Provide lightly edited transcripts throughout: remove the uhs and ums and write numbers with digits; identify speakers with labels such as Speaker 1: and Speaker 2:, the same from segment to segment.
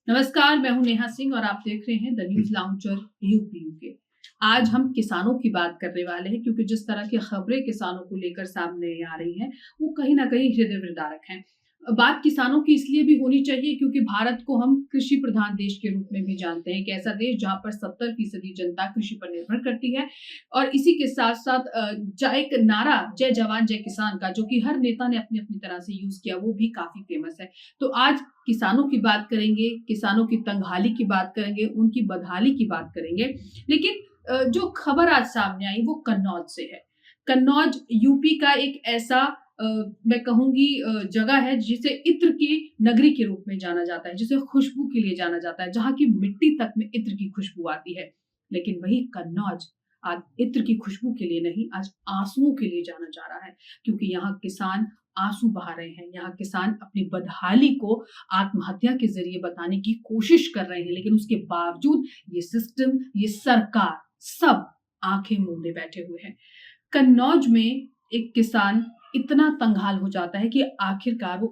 Speaker 1: नमस्कार, मैं हूं नेहा सिंह और आप देख रहे हैं the news lounger UP UK. आज हम किसानों की बात करने वाले हैं क्योंकि जिस तरह की खबरें किसानों को लेकर सामने आ रही हैं वो कहीं ना कहीं हृदय विदारक हैं। बात किसानों की इसलिए भी होनी चाहिए क्योंकि भारत को हम कृषि प्रधान देश के रूप में भी जानते हैं, एक ऐसा देश जहां पर 70% जनता कृषि पर निर्भर करती है। और इसी के साथ साथ एक नारा जय जवान जय किसान का जो कि हर नेता ने अपनी अपनी तरह से यूज किया वो भी काफी फेमस है। तो आज किसानों की बात करेंगे, किसानों की तंगहाली की बात करेंगे, उनकी बदहाली की बात करेंगे। लेकिन जो खबर आज सामने आई वो कन्नौज से है। कन्नौज यूपी का एक ऐसा मैं कहूंगी जगह है जिसे इत्र की नगरी के रूप में जाना जाता है, जिसे खुशबू के लिए जाना जाता है, जहां की मिट्टी तक में इत्र की खुशबू आती है। लेकिन वही कन्नौज आज इत्र की खुशबू के लिए नहीं, आज आंसुओं के लिए जाना जा रहा है। क्योंकि यहाँ किसान आंसू बहा रहे हैं, यहाँ किसान अपनी बदहाली को आत्महत्या के जरिए बताने की कोशिश कर रहे हैं। लेकिन उसके बावजूद ये सिस्टम, ये सरकार सब आंखें मूंदे बैठे हुए हैं। कन्नौज में एक किसान इतना तंगहाल हो जाता है कि आखिरकार वो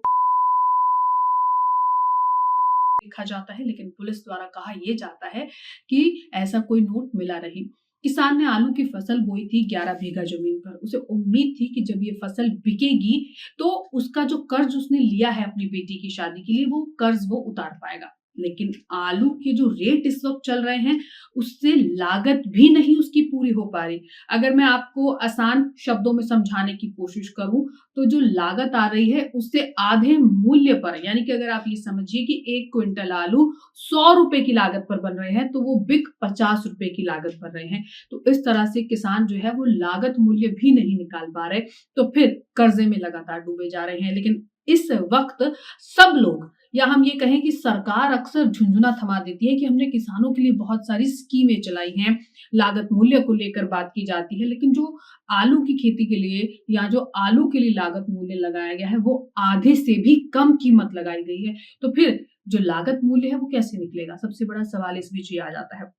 Speaker 1: लिखा जाता है, लेकिन पुलिस द्वारा कहा यह जाता है कि ऐसा कोई नोट मिला नहीं। किसान ने आलू की फसल बोई थी 11 बीघा जमीन पर। उसे उम्मीद थी कि जब ये फसल बिकेगी तो उसका जो कर्ज उसने लिया है अपनी बेटी की शादी के लिए वो कर्ज वो उतार पाएगा। लेकिन आलू के जो रेट इस वक्त चल रहे हैं उससे लागत भी नहीं उसकी पूरी हो पा रही। अगर मैं आपको आसान शब्दों में समझाने की कोशिश करूं तो जो लागत आ रही है उससे आधे मूल्य पर, यानी कि अगर आप ये समझिए कि 1 क्विंटल आलू 100 रुपए की लागत पर बन रहे हैं तो वो बिक 50 रुपए की लागत पर रहे हैं। तो इस तरह से किसान जो है वो लागत मूल्य भी नहीं निकाल पा रहे, तो फिर कर्जे में लगातार डूबे जा रहे हैं। लेकिन इस वक्त सब लोग, या हम ये कहें कि सरकार अक्सर झुंझुना थमा देती है कि हमने किसानों के लिए बहुत सारी स्कीमें चलाई हैं, लागत मूल्य को लेकर बात की जाती है, लेकिन जो आलू की खेती के लिए या जो आलू के लिए लागत मूल्य लगाया गया है वो आधे से भी कम कीमत लगाई गई है। तो फिर जो लागत मूल्य है वो कैसे निकलेगा? सबसे बड़ा सवाल इस बीच ये आ जाता है।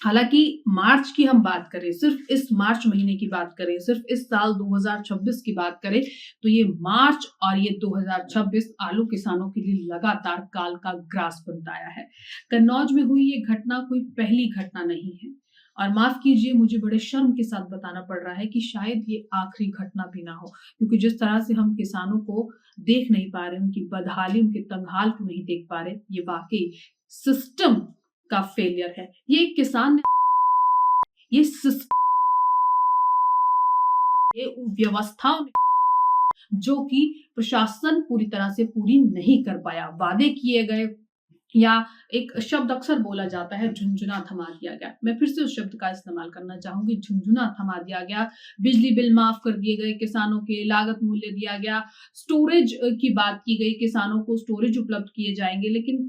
Speaker 1: हालांकि मार्च की हम बात करें, सिर्फ इस मार्च महीने की बात करें, सिर्फ इस साल 2026 की बात करें तो ये मार्च और ये 2026 आलू किसानों के लिए लगातार काल का ग्रास बनता आया है। कन्नौज में हुई ये घटना कोई पहली घटना नहीं है और माफ कीजिए मुझे बड़े शर्म के साथ बताना पड़ रहा है कि शायद ये आखिरी घटना भी ना हो। क्योंकि जिस तरह से हम किसानों को देख नहीं पा रहे, उनकी बदहाली, उनके तंगहाल को नहीं देख पा रहे, ये वाकई सिस्टम का फेलियर है। ये एक किसान ने ये ये व्यवस्थाओं जो कि प्रशासन पूरी तरह से पूरी नहीं कर पाया। वादे किए गए या एक शब्द अक्सर बोला जाता है झुंझुना थमा दिया गया। मैं फिर से उस शब्द का इस्तेमाल करना चाहूंगी, झुंझुना थमा दिया गया। बिजली बिल माफ कर दिए गए किसानों के, लागत मूल्य दिया गया, स्टोरेज की बात की गई, किसानों को स्टोरेज उपलब्ध किए जाएंगे। लेकिन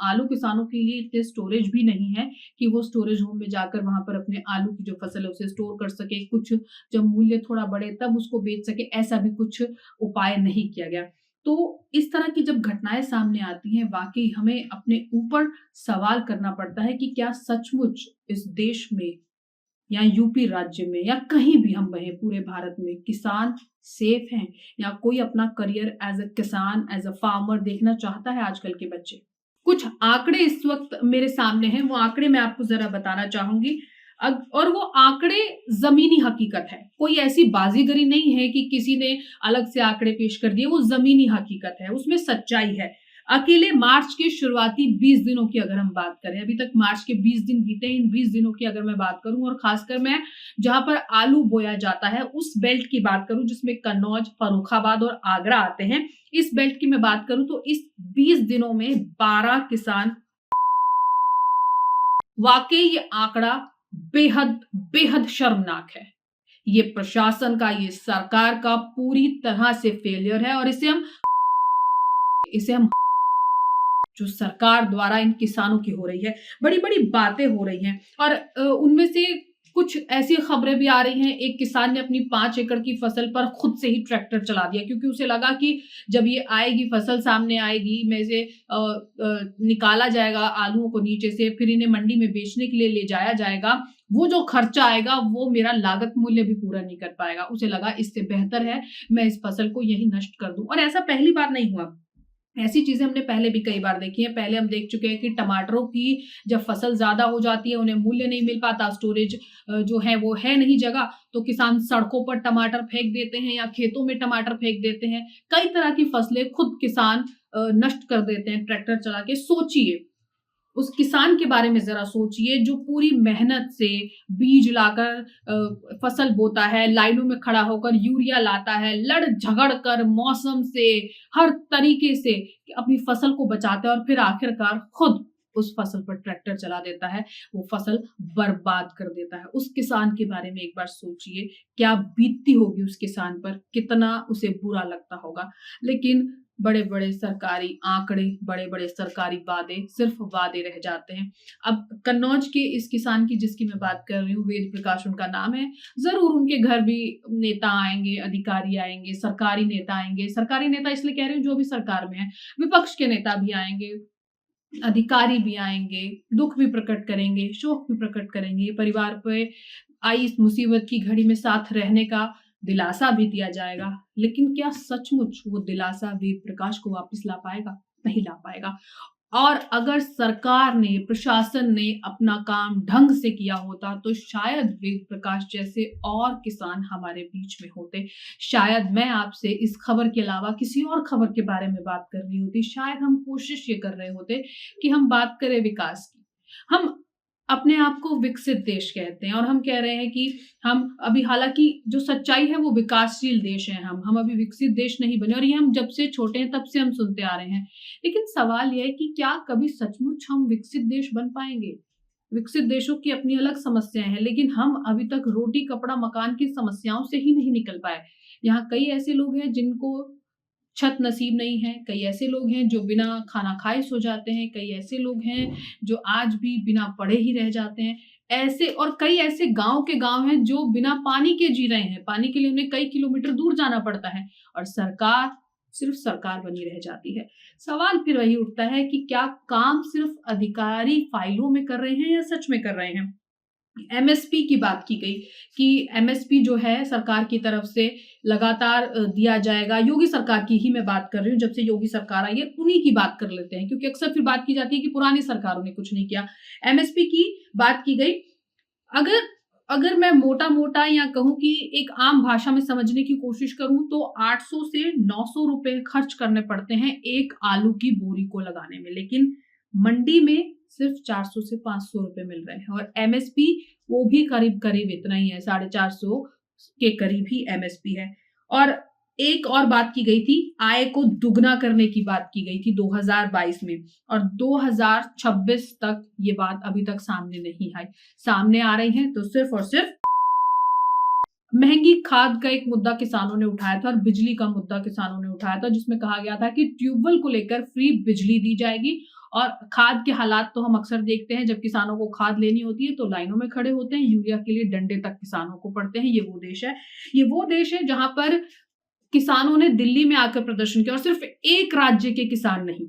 Speaker 1: आलू किसानों के लिए इतने स्टोरेज भी नहीं है कि वो स्टोरेज होम में जाकर वहां पर अपने आलू की जो फसल है उसे स्टोर कर सके, कुछ जब मूल्य थोड़ा बढ़े तब उसको बेच सके, ऐसा भी कुछ उपाय नहीं किया गया। तो इस तरह की जब घटनाएं सामने आती हैं वाकई हमें अपने ऊपर सवाल करना पड़ता है कि क्या सचमुच इस देश में या यूपी राज्य में या कहीं भी हम रहे पूरे भारत में किसान सेफ हैं, या कोई अपना करियर एज अ किसान, एज अ फार्मर देखना चाहता है आजकल के बच्चे। कुछ आंकड़े इस वक्त मेरे सामने हैं, वो आंकड़े मैं आपको जरा बताना चाहूंगी। और वो आंकड़े जमीनी हकीकत है, कोई ऐसी बाजीगरी नहीं है कि किसी ने अलग से आंकड़े पेश कर दिए, वो जमीनी हकीकत है, उसमें सच्चाई है। अकेले मार्च के शुरुआती 20 दिनों की अगर हम बात करें, अभी तक मार्च के 20 दिन बीते, इन 20 दिनों की अगर मैं बात करूं और खासकर मैं जहां पर आलू बोया जाता है उस बेल्ट की बात करूं जिसमें कन्नौज, फर्रुखाबाद और आगरा आते हैं, इस बेल्ट की मैं बात करूं तो इस 20 दिनों में 12 किसान। वाकई ये आंकड़ा बेहद बेहद शर्मनाक है। ये प्रशासन का, ये सरकार का पूरी तरह से फेलियर है और इसे हम जो सरकार द्वारा इन किसानों की हो रही है, बड़ी बड़ी बातें हो रही हैं। और उनमें से कुछ ऐसी खबरें भी आ रही हैं, एक किसान ने अपनी 5 एकड़ की फसल पर खुद से ही ट्रैक्टर चला दिया क्योंकि उसे लगा कि जब ये आएगी, फसल सामने आएगी, में से निकाला जाएगा आलूओं को नीचे से, फिर इन्हें मंडी में बेचने के लिए ले जाया जाएगा, वो जो खर्चा आएगा वो मेरा लागत मूल्य भी पूरा नहीं कर पाएगा। उसे लगा इससे बेहतर है मैं इस फसल को यही नष्ट कर दूं। और ऐसा पहली बार नहीं हुआ, ऐसी चीजें हमने पहले भी कई बार देखी है। पहले हम देख चुके हैं कि टमाटरों की जब फसल ज्यादा हो जाती है, उन्हें मूल्य नहीं मिल पाता, स्टोरेज जो है वो है नहीं जगह, तो किसान सड़कों पर टमाटर फेंक देते हैं या खेतों में टमाटर फेंक देते हैं। कई तरह की फसलें खुद किसान नष्ट कर देते हैं ट्रैक्टर चला के। सोचिए, उस किसान के बारे में जरा सोचिए जो पूरी मेहनत से बीज लाकर फसल बोता है, लाइनों में खड़ा होकर यूरिया लाता है, लड़ झगड़ कर मौसम से, हर तरीके से अपनी फसल को बचाता है और फिर आखिरकार खुद उस फसल पर ट्रैक्टर चला देता है, वो फसल बर्बाद कर देता है। उस किसान के बारे में एक बार सोचिए, क्या बीतती होगी उस किसान पर, कितना उसे बुरा लगता होगा। लेकिन बड़े-बड़े सरकारी आंकड़े, बड़े-बड़े सरकारी वादे सिर्फ वादे रह जाते हैं। अब कन्नौज के इस किसान की जिसकी मैं बात कर रही हूँ, वेद प्रकाश उनका नाम है, ज़रूर उनके घर भी नेता आएँगे, अधिकारी आएँगे, सरकारी नेता आएँगे। सरकारी नेता इसलिए कह रही हूँ जो भी सरकार में है, विपक्ष के नेता भी आएँगे, अधिकारी भी आएँगे, दुःख भी प्रकट करेंगे, शोक भी प्रकट करेंगे, परिवार पे आई इस मुसीबत की घड़ी में साथ रहने का दिलासा भी दिया जाएगा। लेकिन क्या सचमुच वो दिलासा वेद प्रकाश को वापस ला पाएगा? नहीं ला पाएगा। और अगर सरकार ने, प्रशासन ने अपना काम ढंग से किया होता तो शायद वेद प्रकाश जैसे और किसान हमारे बीच में होते। शायद मैं आपसे इस खबर के अलावा किसी और खबर के बारे में बात कर रही होती। शायद हम कोशिश ये कर रहे होते कि हम बात करें विकास की। हम अपने आप को विकसित देश कहते हैं और हम कह रहे हैं कि हम अभी, हालांकि जो सच्चाई है वो विकासशील देश है, हम अभी विकसित देश नहीं बने और ये हम जब से छोटे हैं तब से हम सुनते आ रहे हैं। लेकिन सवाल यह है कि क्या कभी सचमुच हम विकसित देश बन पाएंगे? विकसित देशों की अपनी अलग समस्याएं हैं, लेकिन हम अभी तक रोटी कपड़ा मकान की समस्याओं से ही नहीं निकल पाए। यहाँ कई ऐसे लोग हैं जिनको छत नसीब नहीं है, कई ऐसे लोग हैं जो बिना खाना खाए सो जाते हैं, कई ऐसे लोग हैं जो आज भी बिना पढ़े ही रह जाते हैं। ऐसे और कई ऐसे गाँव के गाँव हैं जो बिना पानी के जी रहे हैं। पानी के लिए उन्हें कई किलोमीटर दूर जाना पड़ता है और सरकार सिर्फ सरकार बनी रह जाती है। सवाल फिर वही उठता है कि क्या काम सिर्फ अधिकारी फाइलों में कर रहे हैं या सच में कर रहे हैं? एमएसपी की बात की गई कि एमएसपी जो है सरकार की तरफ से लगातार दिया जाएगा। योगी सरकार की ही मैं बात कर रही हूँ, जब से योगी सरकार आई है उन्हीं की बात कर लेते हैं, क्योंकि अक्सर फिर बात की जाती है कि पुरानी सरकारों ने कुछ नहीं किया। एमएसपी की बात की गई। अगर अगर मैं मोटा-मोटा या कहूँ कि एक आम भाषा में समझने की कोशिश करूँ तो 800 से 900 रुपए खर्च करने पड़ते हैं एक आलू की बोरी को लगाने में, लेकिन मंडी में सिर्फ 400 से 500 रुपए मिल रहे हैं और एमएसपी वो भी करीब-करीब इतना ही है, 450 के करीब ही एमएसपी है। और एक और बात की गई थी, आय को दुगना करने की बात की गई थी 2022 में और 2026 तक ये बात अभी तक सामने नहीं आई। सामने आ रही है तो सिर्फ और सिर्फ महंगी खाद का एक मुद्दा किसानों ने उठाया था और बिजली का मुद्दा किसानों ने उठाया था, जिसमें कहा गया था कि ट्यूबवेल को लेकर फ्री बिजली दी जाएगी। और खाद के हालात तो हम अक्सर देखते हैं, जब किसानों को खाद लेनी होती है तो लाइनों में खड़े होते हैं, यूरिया के लिए डंडे तक किसानों को पड़ते हैं। ये वो देश है जहां पर किसानों ने दिल्ली में आकर प्रदर्शन किया और सिर्फ एक राज्य के किसान नहीं,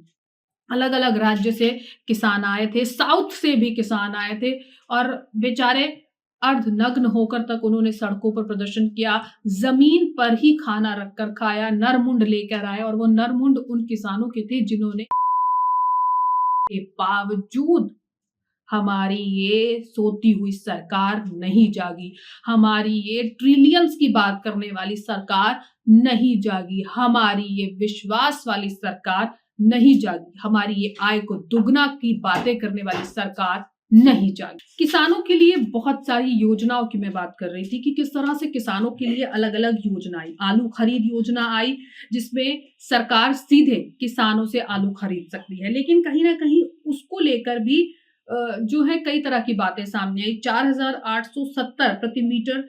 Speaker 1: अलग अलग राज्य से किसान आए थे, साउथ से भी किसान आए थे और बेचारे अर्धनग्न होकर तक उन्होंने सड़कों पर प्रदर्शन किया, जमीन पर ही खाना रखकर खाया, नरमुंड लेकर आए और वो नरमुंड उन किसानों के थे जिन्होंने के बावजूद हमारी ये सोती हुई सरकार नहीं जागी, हमारी ये ट्रिलियंस की बात करने वाली सरकार नहीं जागी, हमारी ये विश्वास वाली सरकार नहीं जागी, हमारी ये आय को दुगना की बातें करने वाली सरकार नहीं जागी। किसानों के लिए बहुत सारी योजनाओं की मैं बात कर रही थी कि किस तरह से किसानों के लिए अलग अलग योजना आई। आलू खरीद योजना आई जिसमें सरकार सीधे किसानों से आलू खरीद सकती है, लेकिन कहीं ना कहीं उसको लेकर भी जो है कई तरह की बातें सामने आई। 4,870 प्रति मीटर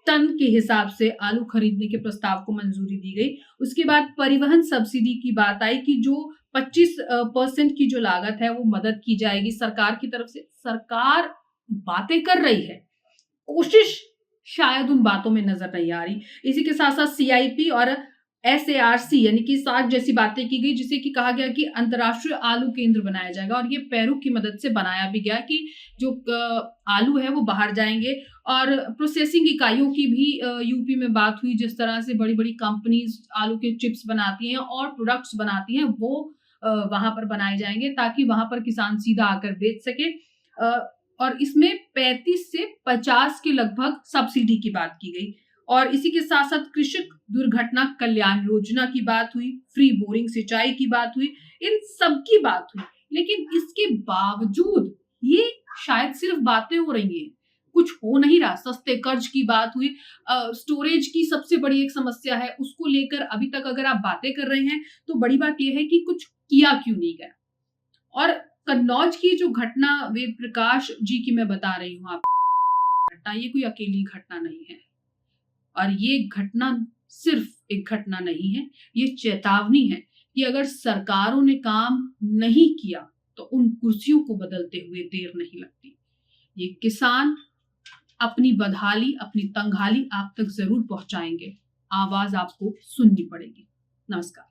Speaker 1: टन के हिसाब से आलू खरीदने के प्रस्ताव को मंजूरी दी गई। उसके बाद परिवहन सब्सिडी की बात आई कि जो 25% की जो लागत है वो मदद की जाएगी सरकार की तरफ से। सरकार बातें कर रही है, कोशिश शायद उन बातों में नजर नहीं आ रही। इसी के साथ साथ सीआईपी और एसएआरसी यानी कि सार्क जैसी बातें की गई, जिसे कि कहा गया कि अंतर्राष्ट्रीय आलू केंद्र बनाया जाएगा और ये पेरू की मदद से बनाया भी गया कि जो आलू है वो बाहर जाएंगे। और प्रोसेसिंग इकाइयों की भी यूपी में बात हुई, जिस तरह से बड़ी बड़ी कंपनीज आलू के चिप्स बनाती हैं और प्रोडक्ट्स बनाती हैं वो वहां पर बनाए जाएंगे ताकि वहां पर किसान सीधा आकर बेच सके। और इसमें 35 से 50 के लगभग सब्सिडी की बात की गई। और इसी के साथ साथ कृषक दुर्घटना कल्याण योजना की बात हुई, फ्री बोरिंग सिंचाई की बात हुई, इन सब की बात हुई। लेकिन इसके बावजूद ये शायद सिर्फ बातें हो रही हैं, कुछ हो नहीं रहा। सस्ते कर्ज की बात हुई, स्टोरेज की सबसे बड़ी एक समस्या है, उसको लेकर अभी तक अगर आप बातें कर रहे हैं तो बड़ी बात यह है कि कुछ किया क्यों नहीं गया। और कन्नौज की जो घटना वेद प्रकाश जी की मैं बता रही हूँ आपको घटना, ये कोई अकेली घटना नहीं है। और ये घटना सिर्फ एक घटना नहीं है, ये चेतावनी है कि अगर सरकारों ने काम नहीं किया तो उन कुर्सियों को बदलते हुए देर नहीं लगती। ये किसान अपनी बदहाली, अपनी तंगहाली आप तक जरूर पहुंचाएंगे। आवाज आपको सुननी पड़ेगी। नमस्कार।